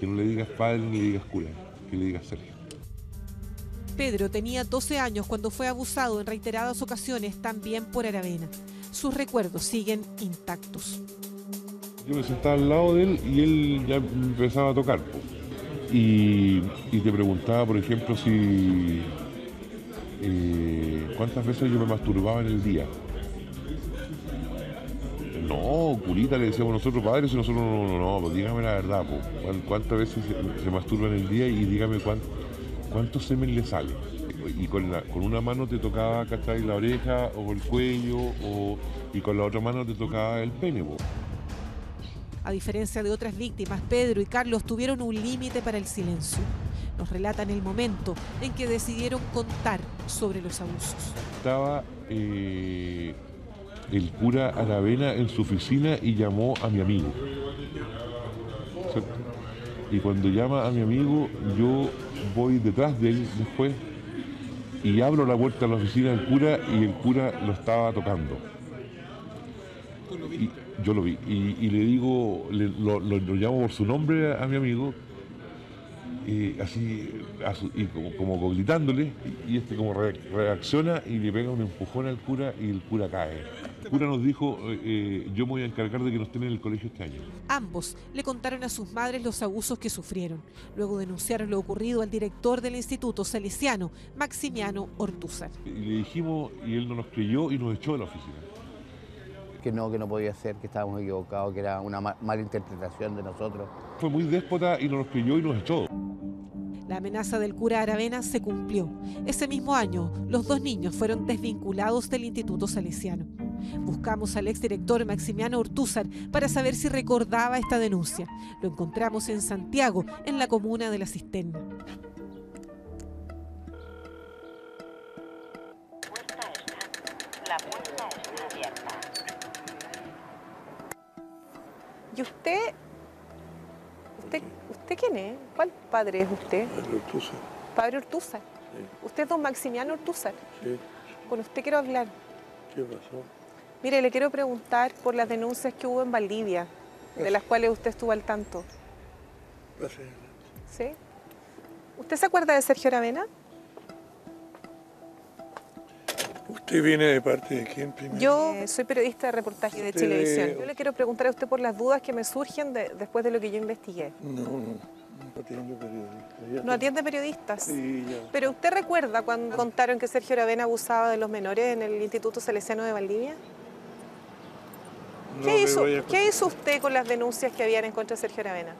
Que no le digas padre ni le digas cura, que le digas Sergio. Pedro tenía 12 años cuando fue abusado en reiteradas ocasiones también por Aravena. Sus recuerdos siguen intactos. Yo me sentaba al lado de él y él ya me empezaba a tocar. Y te preguntaba, por ejemplo, si cuántas veces yo me masturbaba en el día. No, curita, le decíamos nosotros padres, y nosotros no, pues dígame la verdad, pues, cuántas veces se masturba en el día y dígame cuánto semen le sale. Y con una mano te tocaba, ¿cachai?, la oreja o el cuello, y con la otra mano te tocaba el pene. A diferencia de otras víctimas, Pedro y Carlos tuvieron un límite para el silencio. Nos relatan el momento en que decidieron contar sobre los abusos. Estaba el cura Aravena en su oficina y llamó a mi amigo. Y cuando llama a mi amigo, yo voy detrás de él después y abro la puerta de la oficina del cura y el cura lo estaba tocando. Y yo lo vi y le digo, lo llamo por su nombre a mi amigo, así y como gritándole, y este como reacciona y le pega un empujón al cura y el cura cae. El cura nos dijo, yo me voy a encargar de que no estén en el colegio este año. Ambos le contaron a sus madres los abusos que sufrieron. Luego denunciaron lo ocurrido al director del Instituto Salesiano, Maximiano Ortúzar. Y le dijimos y él no nos creyó y nos echó de la oficina. Que no podía ser, que estábamos equivocados, que era una mala interpretación de nosotros. Fue muy déspota y no nos creyó y nos echó. La amenaza del cura Aravena se cumplió. Ese mismo año, los 2 niños fueron desvinculados del Instituto Salesiano. Buscamos al exdirector Maximiano Ortúzar para saber si recordaba esta denuncia. Lo encontramos en Santiago, en la comuna de La Cisterna. La puerta está abierta. ¿Y usted quién es? ¿Cuál padre es usted? Padre Ortúzar. Padre Ortúzar. Sí. ¿Usted es don Maximiano Ortúzar? Sí. Con usted quiero hablar. ¿Qué pasó? Mire, le quiero preguntar por las denuncias que hubo en Valdivia, de las cuales usted estuvo al tanto. ¿Sí? ¿Usted se acuerda de Sergio Aravena? ¿Usted viene de parte de quién primero? Yo soy periodista de reportaje de Chilevisión. Yo le quiero preguntar a usted por las dudas que me surgen después de lo que yo investigué. No atiende periodistas. ¿No atiende periodistas? Sí, ya. ¿Pero usted recuerda cuando contaron que Sergio Aravena abusaba de los menores en el Instituto Salesiano de Valdivia? No, ¿Qué hizo usted con las denuncias que habían en contra de Sergio Aravena?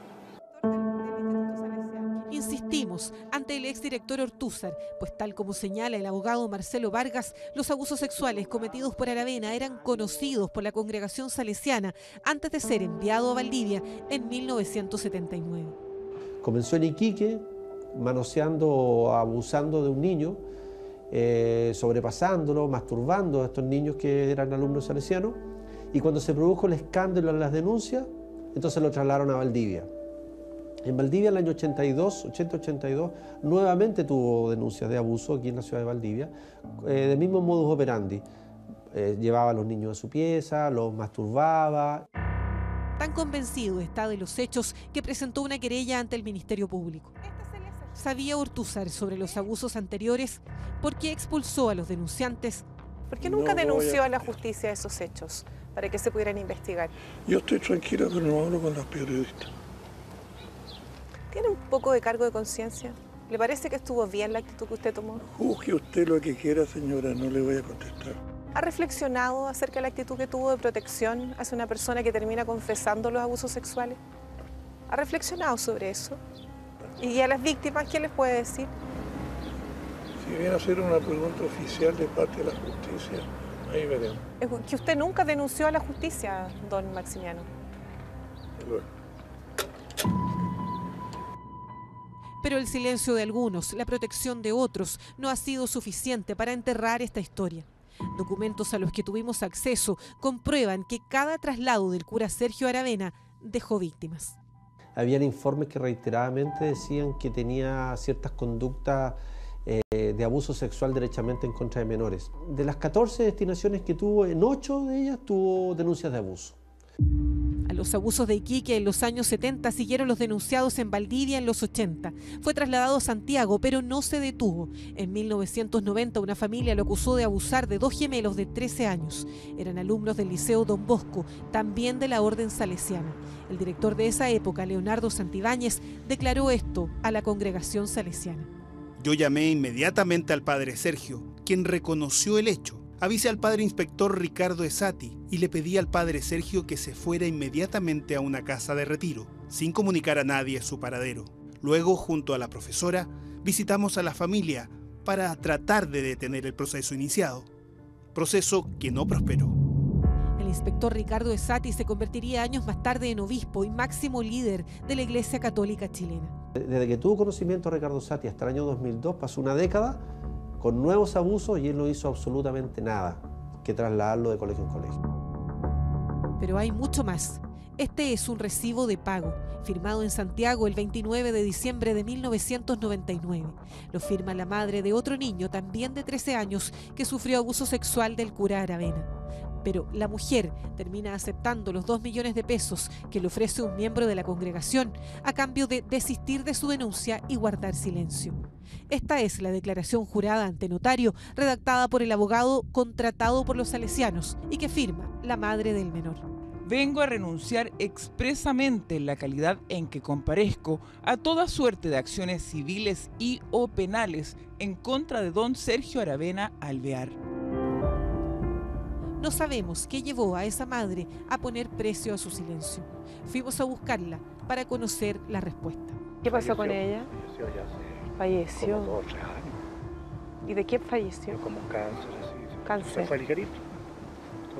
Insistimos ante el exdirector Ortúzar, pues tal como señala el abogado Marcelo Vargas, los abusos sexuales cometidos por Aravena eran conocidos por la congregación salesiana antes de ser enviado a Valdivia en 1979. Comenzó en Iquique, manoseando o abusando de un niño, sobrepasándolo, masturbando a estos niños que eran alumnos salesianos, y cuando se produjo el escándalo en las denuncias, entonces lo trasladaron a Valdivia. En Valdivia, en el año 80-82, nuevamente tuvo denuncias de abuso aquí en la ciudad de Valdivia, del mismo modus operandi. Llevaba a los niños a su pieza, los masturbaba. Tan convencido está de los hechos que presentó una querella ante el Ministerio Público. ¿Sabía Ortúzar sobre los abusos anteriores? ¿Por qué expulsó a los denunciantes? ¿Por qué nunca denunció a la justicia esos hechos para que se pudieran investigar? Yo estoy tranquila, pero no hablo con los periodistas. ¿Tiene un poco de cargo de conciencia? ¿Le parece que estuvo bien la actitud que usted tomó? Juzgue usted lo que quiera, señora, no le voy a contestar. ¿Ha reflexionado acerca de la actitud que tuvo de protección hacia una persona que termina confesando los abusos sexuales? ¿Ha reflexionado sobre eso? ¿Y a las víctimas qué les puede decir? Si viene a hacer una pregunta oficial de parte de la justicia, ahí veremos. Es que usted nunca denunció a la justicia, don Maximiano. Bueno. Pero el silencio de algunos, la protección de otros, no ha sido suficiente para enterrar esta historia. Documentos a los que tuvimos acceso comprueban que cada traslado del cura Sergio Aravena dejó víctimas. Habían informes que reiteradamente decían que tenía ciertas conductas de abuso sexual derechamente en contra de menores. De las 14 destinaciones que tuvo, en 8 de ellas tuvo denuncias de abuso. A los abusos de Iquique en los años 70 siguieron los denunciados en Valdivia en los 80. Fue trasladado a Santiago, pero no se detuvo. En 1990 una familia lo acusó de abusar de 2 gemelos de 13 años. Eran alumnos del Liceo Don Bosco, también de la Orden Salesiana. El director de esa época, Leonardo Santibáñez, declaró esto a la congregación salesiana. Yo llamé inmediatamente al padre Sergio, quien reconoció el hecho. Avisé al padre inspector Ricardo Esati y le pedí al padre Sergio que se fuera inmediatamente a una casa de retiro, sin comunicar a nadie su paradero. Luego, junto a la profesora, visitamos a la familia para tratar de detener el proceso iniciado. Proceso que no prosperó. El inspector Ricardo Esati se convertiría años más tarde en obispo y máximo líder de la Iglesia Católica chilena. Desde que tuvo conocimiento Ricardo Esati hasta el año 2002 pasó una década con nuevos abusos y él no hizo absolutamente nada que trasladarlo de colegio en colegio. Pero hay mucho más. Este es un recibo de pago, firmado en Santiago el 29 de diciembre de 1999. Lo firma la madre de otro niño, también de 13 años, que sufrió abuso sexual del cura Aravena. Pero la mujer termina aceptando los 2 millones de pesos que le ofrece un miembro de la congregación a cambio de desistir de su denuncia y guardar silencio. Esta es la declaración jurada ante notario, redactada por el abogado contratado por los salesianos y que firma la madre del menor. Vengo a renunciar expresamente en la calidad en que comparezco a toda suerte de acciones civiles y o penales en contra de don Sergio Aravena Alvear. No sabemos qué llevó a esa madre a poner precio a su silencio. Fuimos a buscarla para conocer la respuesta. ¿Qué pasó con ella? Falleció. Como 2 o 3 años. ¿Y de qué falleció? Como cáncer, así. Cáncer. Se fue ligerito.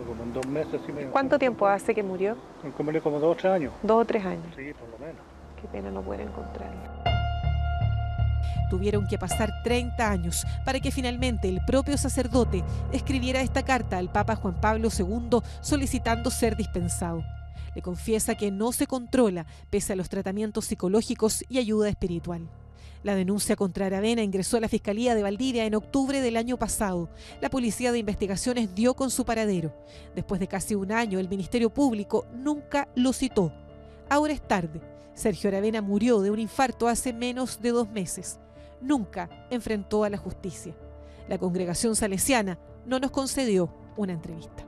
Como en 2 meses. Así ¿Cuánto tiempo hace que murió? Como 2 o 3 años. 2 o 3 años. Sí, por lo menos. Qué pena no poder encontrarla. Tuvieron que pasar 30 años para que finalmente el propio sacerdote escribiera esta carta al Papa Juan Pablo II solicitando ser dispensado. Le confiesa que no se controla pese a los tratamientos psicológicos y ayuda espiritual. La denuncia contra Aravena ingresó a la Fiscalía de Valdivia en octubre del año pasado. La Policía de Investigaciones dio con su paradero. Después de casi un año, el Ministerio Público nunca lo citó. Ahora es tarde. Sergio Aravena murió de un infarto hace menos de 2 meses. Nunca enfrentó a la justicia. La congregación salesiana no nos concedió una entrevista.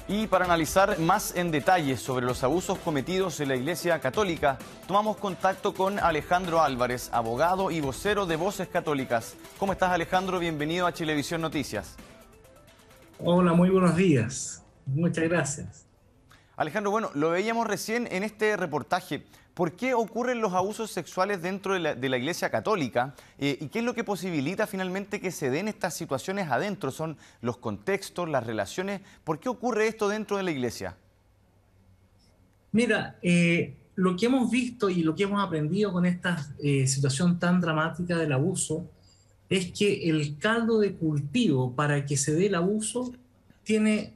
Y para analizar más en detalle sobre los abusos cometidos en la Iglesia Católica, tomamos contacto con Alejandro Álvarez, abogado y vocero de Voces Católicas. ¿Cómo estás, Alejandro? Bienvenido a Chilevisión Noticias. Hola, muy buenos días. Muchas gracias. Alejandro, bueno, lo veíamos recién en este reportaje. ¿Por qué ocurren los abusos sexuales dentro de la Iglesia Católica? ¿Y qué es lo que posibilita finalmente que se den estas situaciones adentro? ¿Son los contextos, las relaciones? ¿Por qué ocurre esto dentro de la Iglesia? Mira, lo que hemos visto y lo que hemos aprendido con esta situación tan dramática del abuso es que el caldo de cultivo para que se dé el abuso tiene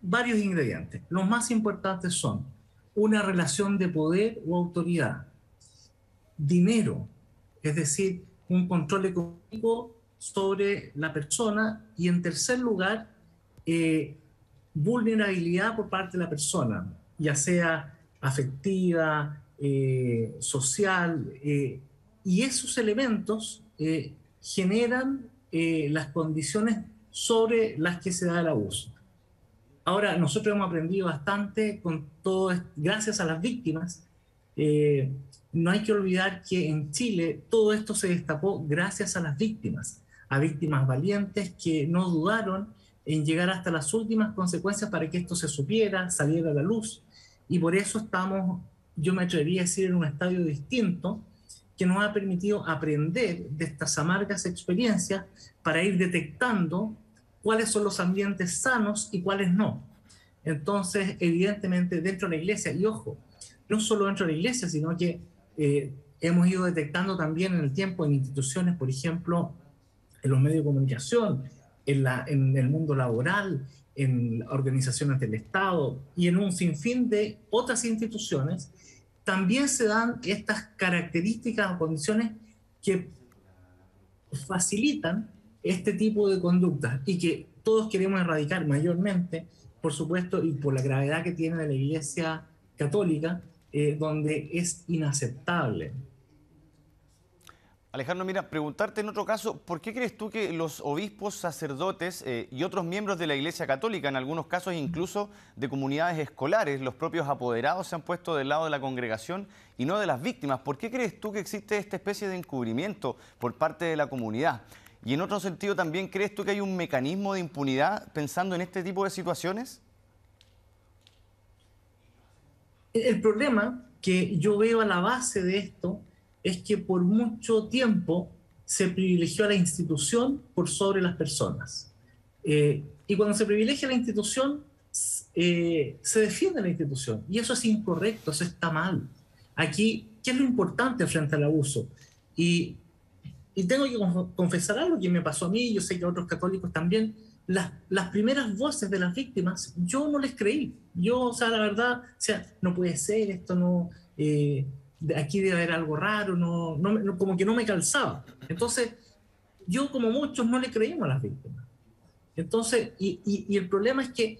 varios ingredientes. Los más importantes son una relación de poder o autoridad, dinero, es decir, un control económico sobre la persona y, en tercer lugar, vulnerabilidad por parte de la persona, ya sea afectiva, social, y esos elementos generan las condiciones sobre las que se da el abuso. Ahora, nosotros hemos aprendido bastante con todo, gracias a las víctimas. No hay que olvidar que en Chile todo esto se destapó gracias a las víctimas, a víctimas valientes que no dudaron en llegar hasta las últimas consecuencias para que esto se supiera, saliera a la luz. Y por eso estamos, yo me atrevería a decir, en un estadio distinto que nos ha permitido aprender de estas amargas experiencias para ir detectando cuáles son los ambientes sanos y cuáles no. Entonces, evidentemente, dentro de la Iglesia, y ojo, no solo dentro de la Iglesia, sino que hemos ido detectando también en el tiempo en instituciones, por ejemplo, en los medios de comunicación, en el mundo laboral, en organizaciones del Estado y en un sinfín de otras instituciones, también se dan estas características o condiciones que facilitan este tipo de conductas y que todos queremos erradicar mayormente, por supuesto, y por la gravedad que tiene la Iglesia Católica, donde es inaceptable. Alejandro, mira, preguntarte en otro caso, ¿por qué crees tú que los obispos, sacerdotes y otros miembros de la Iglesia Católica, en algunos casos incluso de comunidades escolares, los propios apoderados, se han puesto del lado de la congregación y no de las víctimas? ¿Por qué crees tú que existe esta especie de encubrimiento por parte de la comunidad? Y en otro sentido, ¿también crees tú que hay un mecanismo de impunidad pensando en este tipo de situaciones? El problema que yo veo a la base de esto es que por mucho tiempo se privilegió a la institución por sobre las personas. Y cuando se privilegia la institución, se defiende la institución. Y eso es incorrecto, eso está mal. Aquí, ¿qué es lo importante frente al abuso? Y tengo que confesar algo que me pasó a mí, yo sé que a otros católicos también. Las primeras voces de las víctimas, yo no les creí. Yo, o sea, la verdad, o sea, no puede ser, esto no... aquí debe haber algo raro, como que no me calzaba. Entonces, yo como muchos no le creímos a las víctimas. Entonces, y el problema es que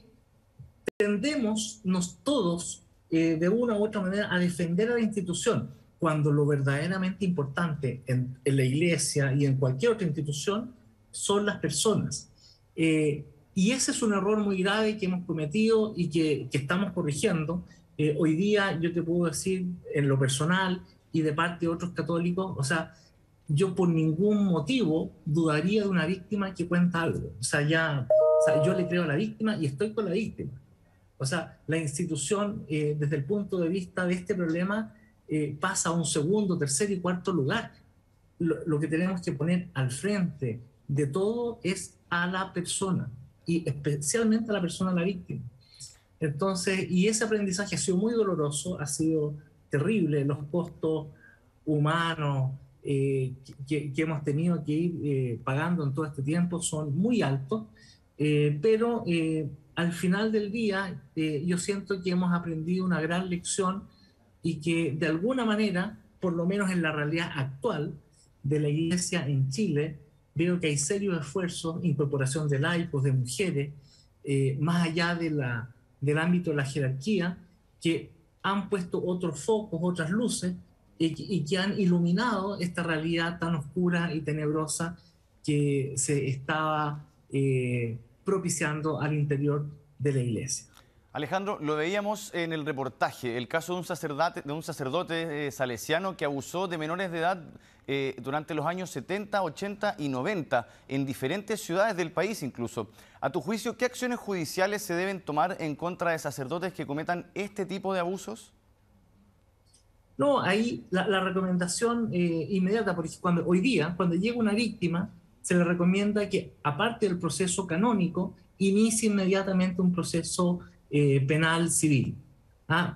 tendemos todos, de una u otra manera, a defender a la institución, cuando lo verdaderamente importante en la iglesia y en cualquier otra institución son las personas. Y ese es un error muy grave que hemos cometido y que estamos corrigiendo. Hoy día yo te puedo decir en lo personal y de parte de otros católicos, o sea, yo por ningún motivo dudaría de una víctima que cuenta algo. O sea, yo le creo a la víctima y estoy con la víctima. O sea, la institución, desde el punto de vista de este problema, pasa a un segundo, tercer y cuarto lugar. Lo que tenemos que poner al frente de todo es a la persona, y especialmente a la persona, la víctima. Entonces, y ese aprendizaje ha sido muy doloroso, ha sido terrible, los costos humanos que hemos tenido que ir pagando en todo este tiempo son muy altos, pero al final del día yo siento que hemos aprendido una gran lección y que de alguna manera, por lo menos en la realidad actual de la Iglesia en Chile, veo que hay serios esfuerzos, incorporación de laicos, de mujeres, más allá del ámbito de la jerarquía, que han puesto otros focos, otras luces, y que han iluminado esta realidad tan oscura y tenebrosa que se estaba propiciando al interior de la Iglesia. Alejandro, lo veíamos en el reportaje, el caso de un sacerdote salesiano que abusó de menores de edad durante los años 70, 80 y 90 en diferentes ciudades del país incluso. A tu juicio, ¿qué acciones judiciales se deben tomar en contra de sacerdotes que cometan este tipo de abusos? No, ahí la recomendación inmediata, porque hoy día, cuando llega una víctima, se le recomienda que, aparte del proceso canónico, inicie inmediatamente un proceso penal civil,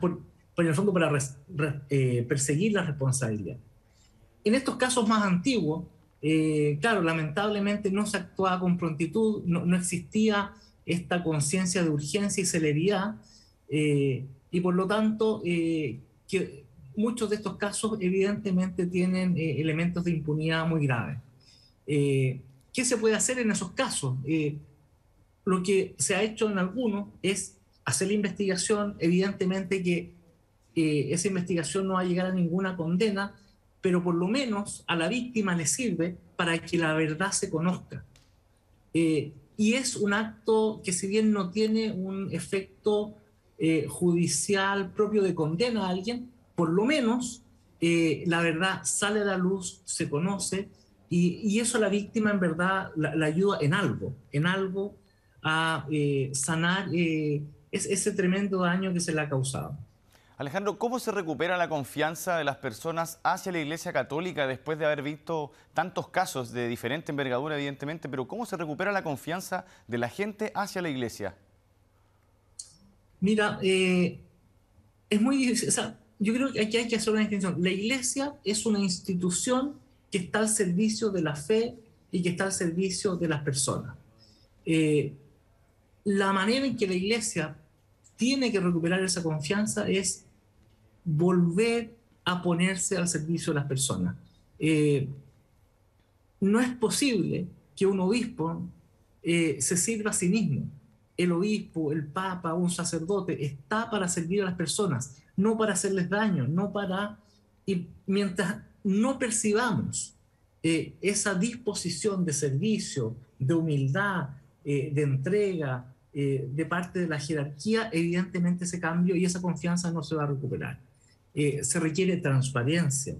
por el fondo para perseguir la responsabilidad. En estos casos más antiguos, claro, lamentablemente no se actuaba con prontitud, no existía esta conciencia de urgencia y celeridad, y por lo tanto, que muchos de estos casos evidentemente tienen elementos de impunidad muy graves. ¿Qué se puede hacer en esos casos? Lo que se ha hecho en algunos es hacer la investigación, evidentemente que esa investigación no va a llegar a ninguna condena, pero por lo menos a la víctima le sirve para que la verdad se conozca. Y es un acto que, si bien no tiene un efecto judicial propio de condena a alguien, por lo menos la verdad sale a la luz, se conoce, y eso a la víctima en verdad la ayuda en algo a sanar ese tremendo daño que se le ha causado. Alejandro, ¿cómo se recupera la confianza de las personas hacia la Iglesia Católica después de haber visto tantos casos de diferente envergadura, evidentemente, pero cómo se recupera la confianza de la gente hacia la Iglesia? Mira, es muy difícil. O sea, yo creo que aquí hay que hacer una distinción. La Iglesia es una institución que está al servicio de la fe y que está al servicio de las personas. La manera en que la Iglesia tiene que recuperar esa confianza es volver a ponerse al servicio de las personas. No es posible que un obispo se sirva a sí mismo. El obispo, el papa, un sacerdote está para servir a las personas, no para hacerles daño, y mientras no percibamos esa disposición de servicio, de humildad, de entrega de parte de la jerarquía, evidentemente ese cambio y esa confianza no se va a recuperar. Se requiere transparencia,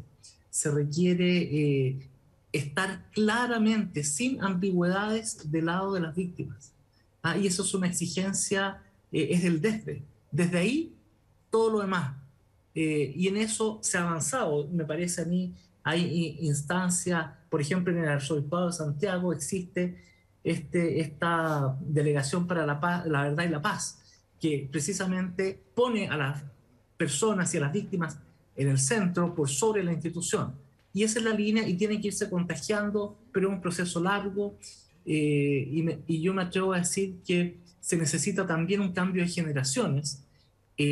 se requiere estar claramente, sin ambigüedades, del lado de las víctimas. Y eso es una exigencia, es el desde ahí todo lo demás. Y en eso se ha avanzado, me parece a mí. Hay instancias, por Por ejemplo, en el Arzobispado de Santiago existe esta Delegación para la Paz, la Verdad y la Paz, que precisamente pone a las personas y a las víctimas en el centro por sobre la institución. Y esa es la línea y tiene que irse contagiando, pero es un proceso largo y yo me atrevo a decir que se necesita también un cambio de generaciones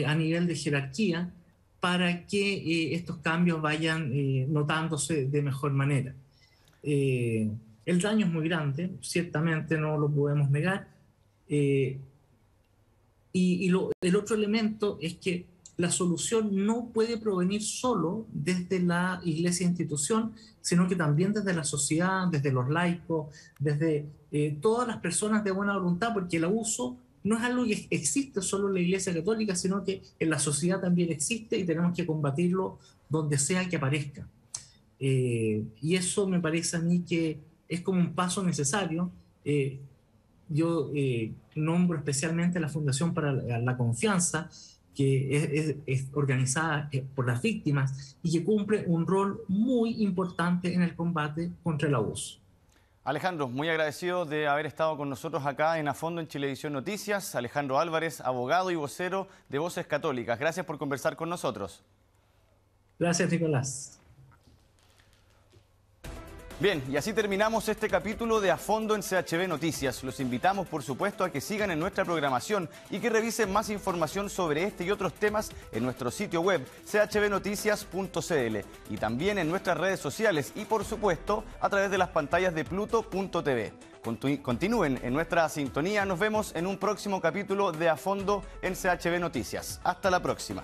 a nivel de jerarquía para que estos cambios vayan notándose de mejor manera. El daño es muy grande, ciertamente no lo podemos negar. El otro elemento es que la solución no puede provenir solo desde la iglesia institución, sino que también desde la sociedad, desde los laicos, desde todas las personas de buena voluntad, porque el abuso no es algo que existe solo en la iglesia católica, sino que en la sociedad también existe y tenemos que combatirlo donde sea que aparezca. Y eso me parece a mí que es como un paso necesario. Yo nombro especialmente la Fundación para la Confianza, que es organizada por las víctimas y que cumple un rol muy importante en el combate contra el abuso. Alejandro, muy agradecido de haber estado con nosotros acá en A Fondo en Chilevisión Noticias. Alejandro Álvarez, abogado y vocero de Voces Católicas. Gracias por conversar con nosotros. Gracias, Nicolás. Bien, y así terminamos este capítulo de A Fondo en CHB Noticias. Los invitamos, por supuesto, a que sigan en nuestra programación y que revisen más información sobre este y otros temas en nuestro sitio web chbnoticias.cl y también en nuestras redes sociales y, por supuesto, a través de las pantallas de Pluto.tv. Continúen en nuestra sintonía. Nos vemos en un próximo capítulo de A Fondo en CHB Noticias. Hasta la próxima.